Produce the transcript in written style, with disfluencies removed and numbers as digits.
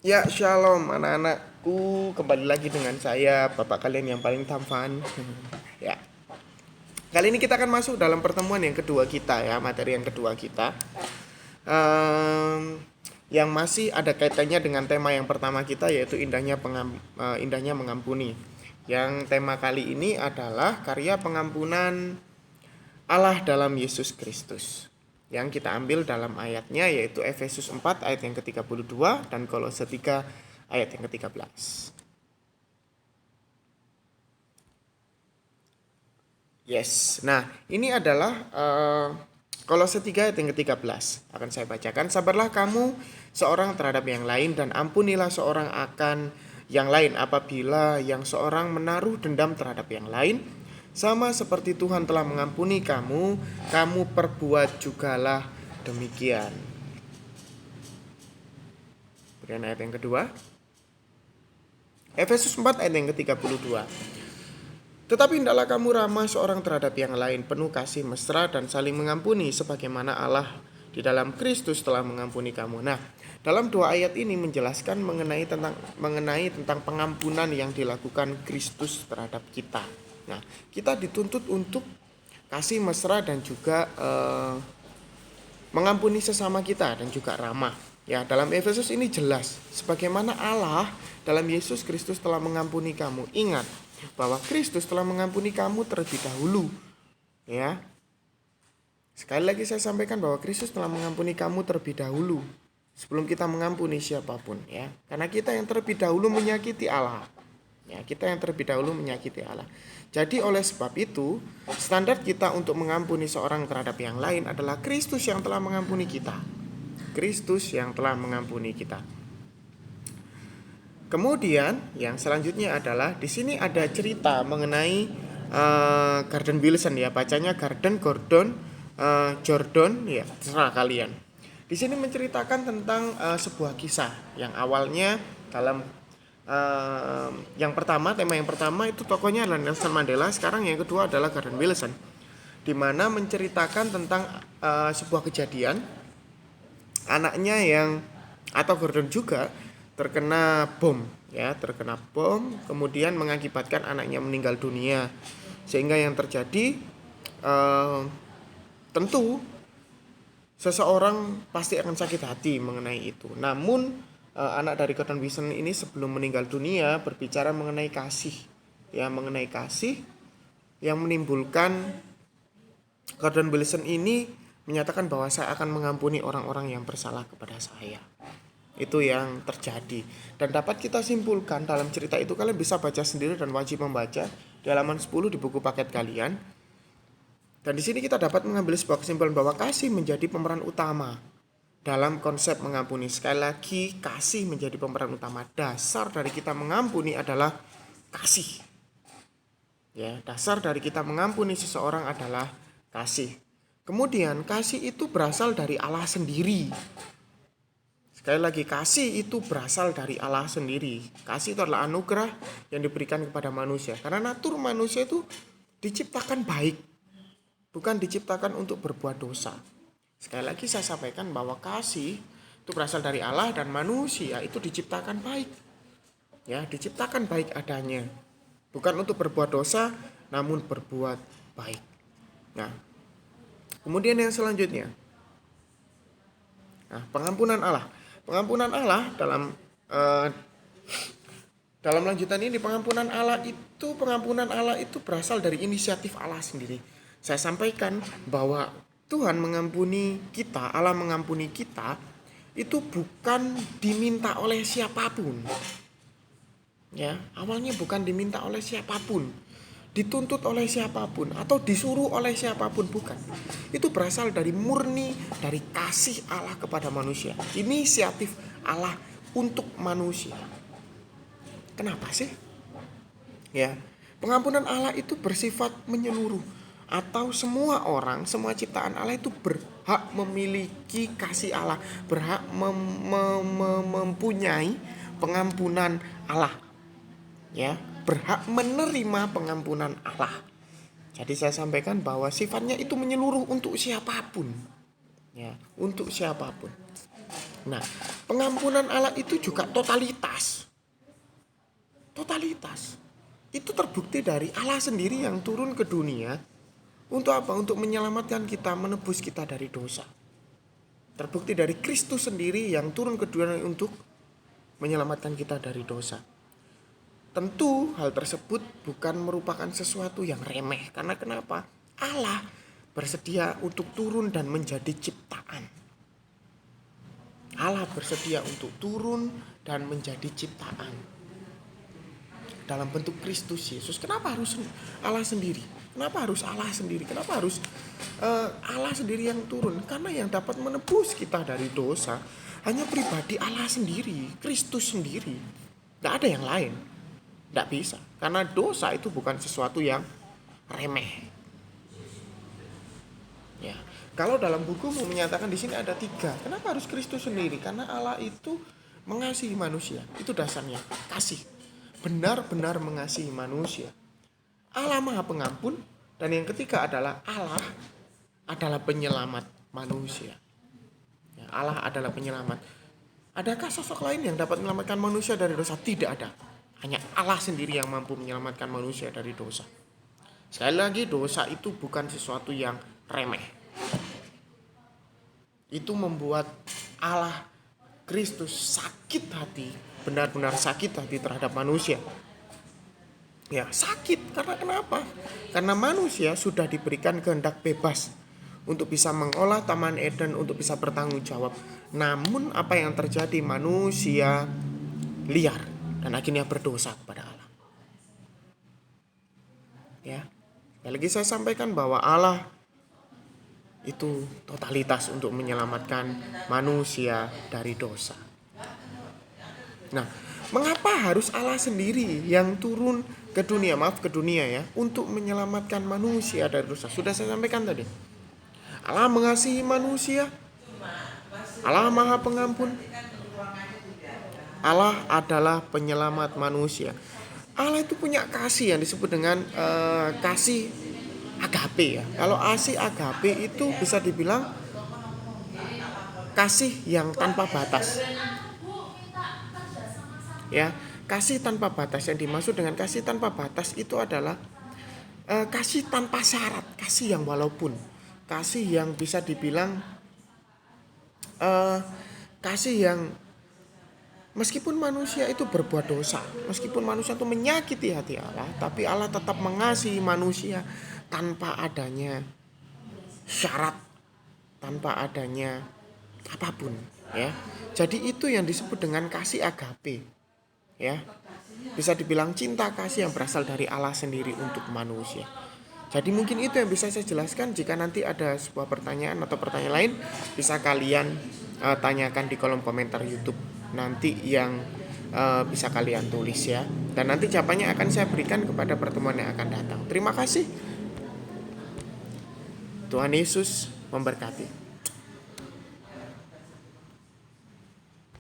Ya, shalom anak-anakku, kembali lagi dengan saya, bapak kalian yang paling tampan. Ya, kali ini kita akan masuk dalam pertemuan yang kedua kita ya, materi yang kedua kita. Yang masih ada kaitannya dengan tema yang pertama kita, yaitu indahnya mengampuni. Yang tema kali ini adalah karya pengampunan Allah dalam Yesus Kristus. Yang kita ambil dalam ayatnya yaitu Efesus 4 ayat yang ke-32 dan Kolose 3 ayat yang ke-13. Yes. Nah, ini adalah Kolose 3 ayat yang ke-13. Akan saya bacakan. Sabarlah kamu seorang terhadap yang lain dan ampunilah seorang akan yang lain apabila yang seorang menaruh dendam terhadap yang lain. Sama seperti Tuhan telah mengampuni kamu, kamu perbuat jugalah demikian. Kemudian ayat yang kedua. Efesus 4 ayat yang ke-32. Tetapi hendaklah kamu ramah seorang terhadap yang lain, penuh kasih mesra dan saling mengampuni, sebagaimana Allah di dalam Kristus telah mengampuni kamu. Nah, dalam dua ayat ini menjelaskan mengenai tentang pengampunan yang dilakukan Kristus terhadap kita. Nah, kita dituntut untuk kasih mesra dan juga mengampuni sesama kita dan juga ramah. Ya, dalam Efesus ini jelas sebagaimana Allah dalam Yesus Kristus telah mengampuni kamu. Ingat bahwa Kristus telah mengampuni kamu terlebih dahulu. Ya. Sekali lagi saya sampaikan bahwa Kristus telah mengampuni kamu terlebih dahulu sebelum kita mengampuni siapapun, ya. Karena kita yang terlebih dahulu menyakiti Allah. Ya, kita yang terlebih dahulu menyakiti Allah. Jadi oleh sebab itu, standar kita untuk mengampuni seorang terhadap yang lain adalah Kristus yang telah mengampuni kita. Kristus yang telah mengampuni kita. Kemudian yang selanjutnya adalah di sini ada cerita mengenai Gordon Wilson ya, bacanya Jordan ya, terserah kalian. Di sini menceritakan tentang sebuah kisah yang awalnya dalam yang tema yang pertama itu tokohnya adalah Nelson Mandela, sekarang yang kedua adalah Gordon Wilson, di mana menceritakan tentang sebuah kejadian anaknya atau Gordon juga terkena bom, kemudian mengakibatkan anaknya meninggal dunia, sehingga yang terjadi tentu seseorang pasti akan sakit hati mengenai itu. Namun anak dari Gordon Wilson ini sebelum meninggal dunia berbicara mengenai kasih, ya, mengenai kasih yang menimbulkan Gordon Wilson ini menyatakan bahwa saya akan mengampuni orang-orang yang bersalah kepada saya. Itu yang terjadi dan dapat kita simpulkan dalam cerita itu. Kalian bisa baca sendiri dan wajib membaca di halaman 10 di buku paket kalian. Dan di sini kita dapat mengambil sebuah kesimpulan bahwa kasih menjadi pemeran utama dalam konsep mengampuni. Sekali lagi, kasih menjadi pemeran utama. Dasar dari kita mengampuni adalah kasih. Ya, dasar dari kita mengampuni seseorang adalah kasih. Kemudian kasih itu berasal dari Allah sendiri. Sekali lagi, kasih itu berasal dari Allah sendiri. Kasih itu adalah anugerah yang diberikan kepada manusia. Karena natur manusia itu diciptakan baik, bukan diciptakan untuk berbuat dosa. Sekali lagi saya sampaikan bahwa kasih itu berasal dari Allah dan manusia itu diciptakan baik. Ya, diciptakan baik adanya. Bukan untuk berbuat dosa, namun berbuat baik. Nah, kemudian yang selanjutnya. Nah, pengampunan Allah. Pengampunan Allah dalam lanjutan ini, pengampunan Allah itu berasal dari inisiatif Allah sendiri. Saya sampaikan bahwa Tuhan mengampuni kita, Allah mengampuni kita itu bukan diminta oleh siapapun. Ya, awalnya bukan diminta oleh siapapun, dituntut oleh siapapun atau disuruh oleh siapapun, bukan. Itu berasal dari murni dari kasih Allah kepada manusia. Inisiatif Allah untuk manusia. Kenapa sih? Ya, pengampunan Allah itu bersifat menyeluruh. Atau semua orang, semua ciptaan Allah itu berhak memiliki kasih Allah, berhak mempunyai pengampunan Allah, ya, berhak menerima pengampunan Allah. Jadi saya sampaikan bahwa sifatnya itu menyeluruh untuk siapapun, ya, untuk siapapun. Nah, Pengampunan Allah itu juga totalitas. Totalitas. Itu terbukti dari Allah sendiri yang turun ke dunia untuk apa? Untuk menyelamatkan kita, menebus kita dari dosa. Terbukti dari Kristus sendiri yang turun ke dunia untuk menyelamatkan kita dari dosa. Tentu hal tersebut bukan merupakan sesuatu yang remeh. Karena kenapa? Allah bersedia untuk turun dan menjadi ciptaan. Allah bersedia untuk turun dan menjadi ciptaan dalam bentuk Kristus Yesus. Kenapa harus Allah sendiri? Kenapa harus Allah sendiri? Kenapa harus Allah sendiri yang turun? Karena yang dapat menebus kita dari dosa hanya pribadi Allah sendiri, Kristus sendiri. Tidak ada yang lain. Tidak bisa. Karena dosa itu bukan sesuatu yang remeh. Ya. Kalau dalam bukumu menyatakan di sini ada 3. Kenapa harus Kristus sendiri? Karena Allah itu mengasihi manusia. Itu dasarnya. Kasih. Benar-benar mengasihi manusia. Allah Maha Pengampun, dan yang ketiga adalah Allah adalah penyelamat manusia. Ya, Allah adalah penyelamat. Adakah sosok lain yang dapat menyelamatkan manusia dari dosa? Tidak ada. Hanya Allah sendiri yang mampu menyelamatkan manusia dari dosa. Sekali lagi, dosa itu bukan sesuatu yang remeh. Itu membuat Allah Kristus sakit hati, benar-benar sakit hati terhadap manusia. Ya, sakit. Karena kenapa? Karena manusia sudah diberikan kehendak bebas untuk bisa mengolah Taman Eden, untuk bisa bertanggung jawab. Namun apa yang terjadi? Manusia liar dan akhirnya berdosa kepada Allah. Ya. Sekali lagi saya sampaikan bahwa Allah itu totalitas untuk menyelamatkan manusia dari dosa. Nah, mengapa harus Allah sendiri yang turun ke dunia, ya, untuk menyelamatkan manusia dari dosa? Sudah saya sampaikan tadi. Allah mengasihi manusia. Allah Maha Pengampun. Allah adalah penyelamat manusia. Allah itu punya kasih yang disebut dengan kasih agape, ya. Kalau kasih agape itu bisa dibilang kasih yang tanpa batas. Ya, kasih tanpa batas. Yang dimaksud dengan kasih tanpa batas itu adalah kasih tanpa syarat, kasih yang walaupun, kasih yang bisa dibilang kasih yang meskipun manusia itu berbuat dosa, meskipun manusia itu menyakiti hati Allah, tapi Allah tetap mengasihi manusia tanpa adanya syarat, tanpa adanya apapun, ya. Jadi itu yang disebut dengan kasih agape. Ya, bisa dibilang cinta kasih yang berasal dari Allah sendiri untuk manusia. Jadi mungkin itu yang bisa saya jelaskan. Jika nanti ada sebuah pertanyaan atau pertanyaan lain, bisa kalian tanyakan di kolom komentar YouTube nanti yang bisa kalian tulis, ya. Dan nanti jawabannya akan saya berikan kepada pertemuan yang akan datang. Terima kasih. Tuhan Yesus memberkati.